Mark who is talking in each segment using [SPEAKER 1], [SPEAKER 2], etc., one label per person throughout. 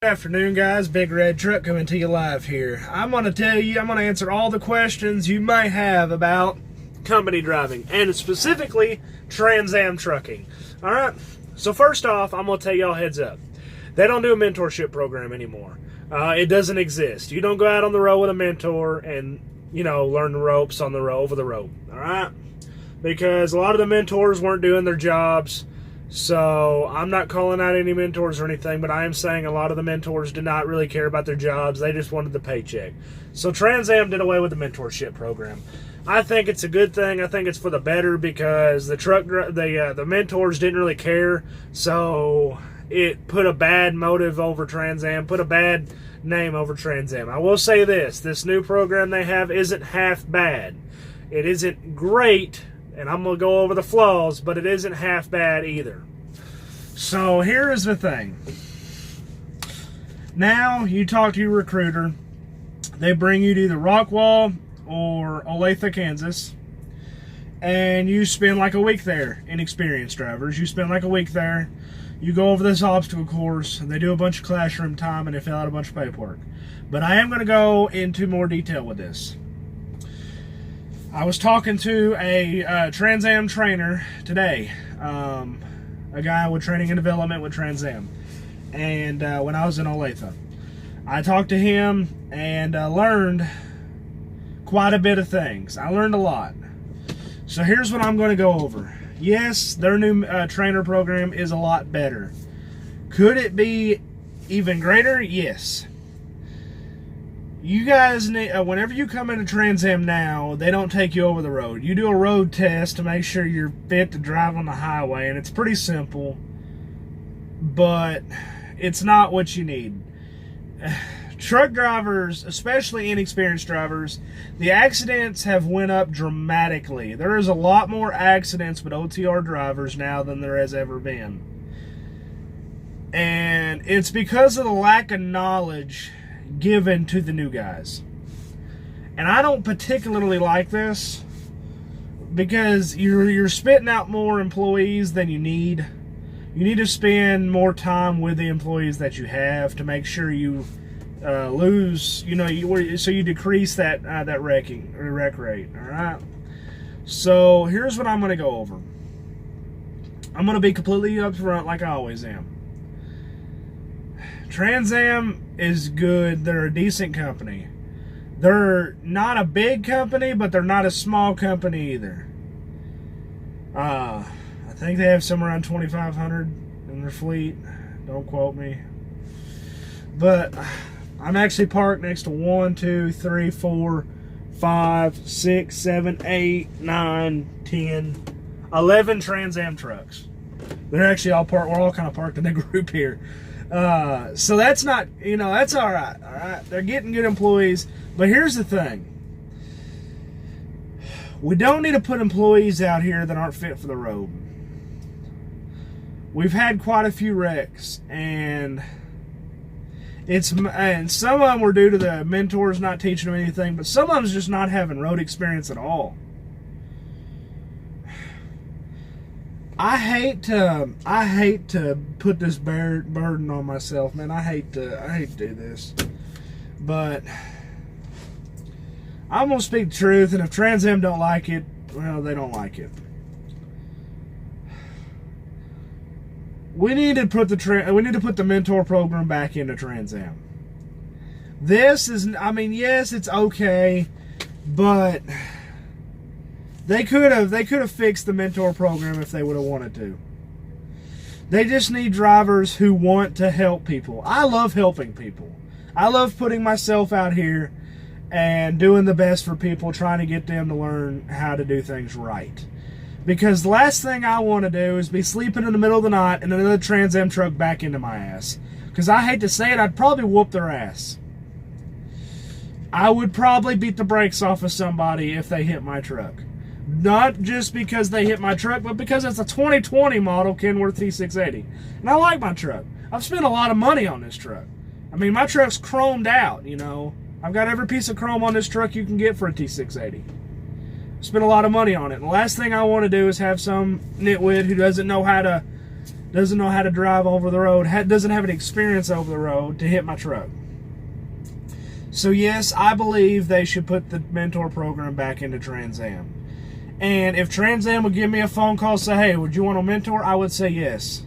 [SPEAKER 1] Afternoon, guys. Big Red Truck coming to you live here. I'm going to answer all the questions you may have about company driving, and specifically Trans Am trucking. All right. So first off, I'm going to tell y'all heads up. They don't do a mentorship program anymore. It doesn't exist. You don't go out on the road with a mentor and, learn the ropes on the road, over the road. All right. Because a lot of the mentors weren't doing their jobs. So I'm not calling out any mentors or anything, but I am saying a lot of the mentors did not really care about their jobs. They just wanted the paycheck. So Trans Am did away with the mentorship program. I think it's a good thing. I think it's for the better because the mentors didn't really care. So it put a bad motive over Trans Am, put a bad name over Trans Am. I will say this new program they have isn't half bad. It isn't great, and I'm going to go over the flaws, but it isn't half bad either. So here is the thing. Now you talk to your recruiter. They bring you to either Rockwall or Olathe, Kansas, and you spend like a week there. Inexperienced drivers, you spend like a week there. You go over this obstacle course, and they do a bunch of classroom time, and they fill out a bunch of paperwork. But I am going to go into more detail with this. I was talking to a Trans Am trainer today, a guy with training and development with Trans Am, and when I was in Olathe. I talked to him and learned quite a bit of things. I learned a lot. So here's what I'm going to go over. Yes, their new trainer program is a lot better. Could it be even greater? Yes. You guys need, whenever you come into Trans Am now, they don't take you over the road. You do a road test to make sure you're fit to drive on the highway, and it's pretty simple, but it's not what you need. Truck drivers, especially inexperienced drivers, the accidents have went up dramatically. There is a lot more accidents with OTR drivers now than there has ever been. And it's because of the lack of knowledge given to the new guys. And I don't particularly like this because you're spitting out more employees than you need. You need to spend more time with the employees that you have to make sure you lose, so you decrease that wreck rate. All right. So here's what I'm going to go over. I'm going to be completely upfront, like I always am. Trans Am is good. They're a decent company. They're not a big company, but they're not a small company either. I think they have somewhere around 2,500 in their fleet. Don't quote me. But I'm actually parked next to 1, 2, 3, 4, 5, 6, 7, 8, 9, 10, 11 Trans Am trucks. They're actually all parked. We're all kind of parked in a group here. So that's not, that's all right. All right. They're getting good employees. But here's the thing. We don't need to put employees out here that aren't fit for the road. We've had quite a few wrecks, and some of them were due to the mentors not teaching them anything, but some of them is just not having road experience at all. I hate to put this burden on myself, man. I hate to do this, but I'm gonna speak the truth. And if Trans Am don't like it, well, they don't like it. We need to put the mentor program back into Trans Am. This is, yes, it's okay, but They could have fixed the mentor program if they would have wanted to. They just need drivers who want to help people. I love helping people. I love putting myself out here and doing the best for people, trying to get them to learn how to do things right. Because the last thing I want to do is be sleeping in the middle of the night and another Trans Am truck back into my ass. Because I hate to say it, I'd probably whoop their ass. I would probably beat the brakes off of somebody if they hit my truck. Not just because they hit my truck, but because it's a 2020 model Kenworth T680. And I like my truck. I've spent a lot of money on this truck. My truck's chromed out, I've got every piece of chrome on this truck you can get for a T680. Spent a lot of money on it. And the last thing I want to do is have some nitwit who doesn't know how to doesn't know how to drive over the road, doesn't have any experience over the road to hit my truck. So yes, I believe they should put the mentor program back into Trans Am. And if Trans Am would give me a phone call and say, hey, would you want a mentor? I would say yes.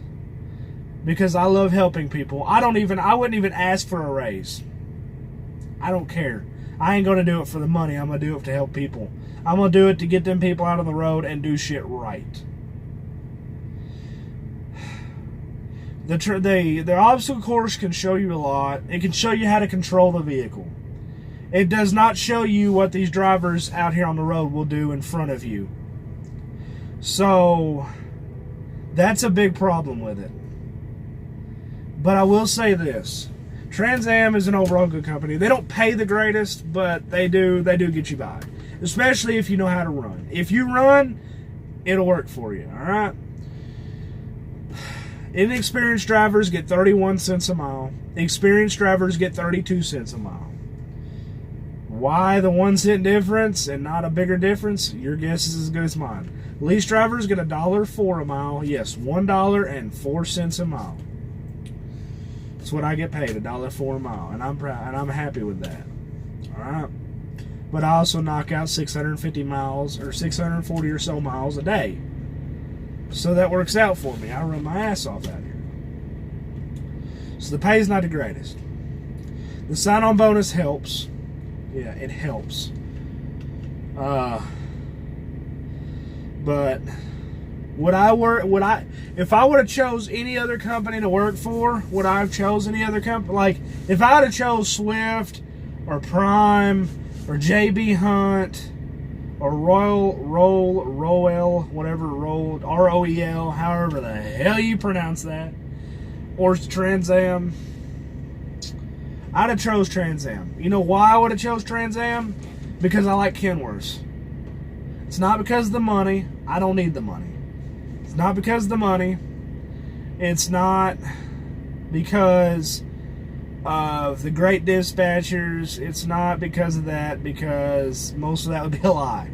[SPEAKER 1] Because I love helping people. I wouldn't even ask for a raise. I don't care. I ain't going to do it for the money. I'm going to do it to help people. I'm going to do it to get them people out on the road and do shit right. The obstacle course can show you a lot. It can show you how to control the vehicle. It does not show you what these drivers out here on the road will do in front of you. So, that's a big problem with it. But I will say this. Trans Am is an overall good company. They don't pay the greatest, but they do get you by. Especially if you know how to run. If you run, it'll work for you, alright? Inexperienced drivers get 31 cents a mile. Experienced drivers get 32 cents a mile. Why the 1 cent difference and not a bigger difference? Your guess is as good as mine. Lease drivers get $1.04 a mile. Yes, $1.04 a mile. That's what I get paid, $1.04 a mile, and I'm proud and I'm happy with that. All right, but I also knock out 650 miles or 640 or so miles a day, so that works out for me. I run my ass off out here. So the pay is not the greatest. The sign-on bonus helps. Yeah, it helps. But if I would have chose any other company to work for, would I have chose any other company? Like, if I would have chose Swift or Prime or JB Hunt or Royal, whatever, ROEL, however the hell you pronounce that, or Trans Am, I'd have chose Trans Am. You know why I would have chose Trans Am? Because I like Kenworths. It's not because of the money. I don't need the money. It's not because of the money. It's not because of the great dispatchers. It's not because of that, because most of that would be a lie.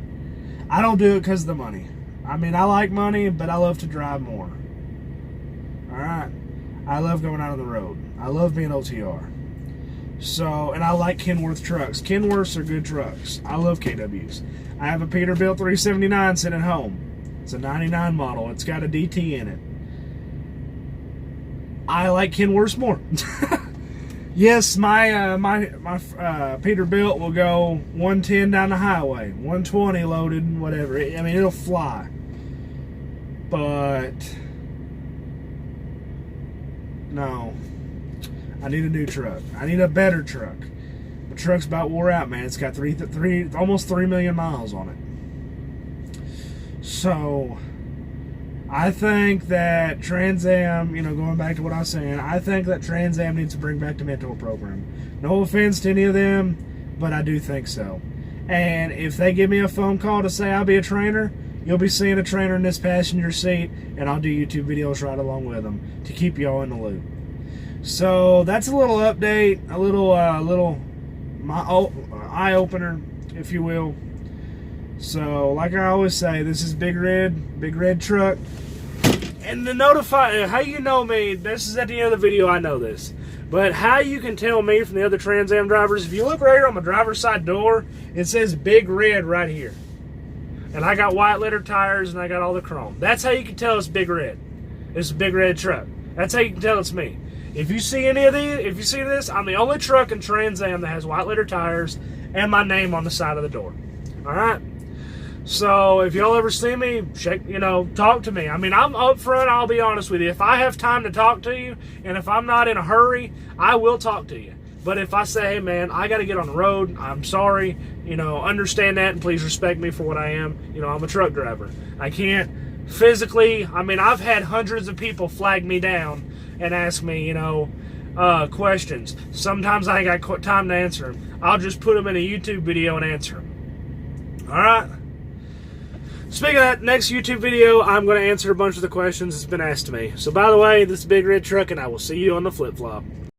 [SPEAKER 1] I don't do it because of the money. I mean, I like money, but I love to drive more. Alright? I love going out on the road. I love being OTR. So, and I like Kenworth trucks. Kenworths are good trucks. I love KWs. I have a Peterbilt 379 sitting at home. It's a 99 model. It's got a DT in it. I like Kenworths more. Yes, my Peterbilt will go 110 down the highway, 120 loaded, whatever. I mean, it'll fly. But no, I need a new truck. I need a better truck. The truck's about wore out, man. It's got almost 3 million miles on it. So, I think that Trans Am, going back to what I was saying, I think that Trans Am needs to bring back the mentor program. No offense to any of them, but I do think so. And if they give me a phone call to say I'll be a trainer, you'll be seeing a trainer in this passenger seat, and I'll do YouTube videos right along with them to keep y'all in the loop. So that's a little update, a little eye-opener, if you will. So, like I always say, this is Big Red Truck. And to notify, how you know me, this is at the end of the video, I know this. But how you can tell me from the other Trans Am drivers, if you look right here on my driver's side door, it says Big Red right here. And I got white letter tires and I got all the chrome. That's how you can tell it's Big Red. It's a Big Red Truck. That's how you can tell it's me. If you see any of these, if you see this, I'm the only truck in Trans Am that has white letter tires and my name on the side of the door. Alright? So, if y'all ever see me, talk to me. I mean, I'm up front, I'll be honest with you. If I have time to talk to you, and if I'm not in a hurry, I will talk to you. But if I say, hey man, I got to get on the road, I'm sorry, understand that and please respect me for what I am. I'm a truck driver. I can't physically, I've had hundreds of people flag me down and ask me, questions. Sometimes I ain't got time to answer them. I'll just put them in a YouTube video and answer them. Alright? Speaking of that, next YouTube video, I'm going to answer a bunch of the questions that's been asked to me. So, by the way, this is Big Red Truck, and I will see you on the flip-flop.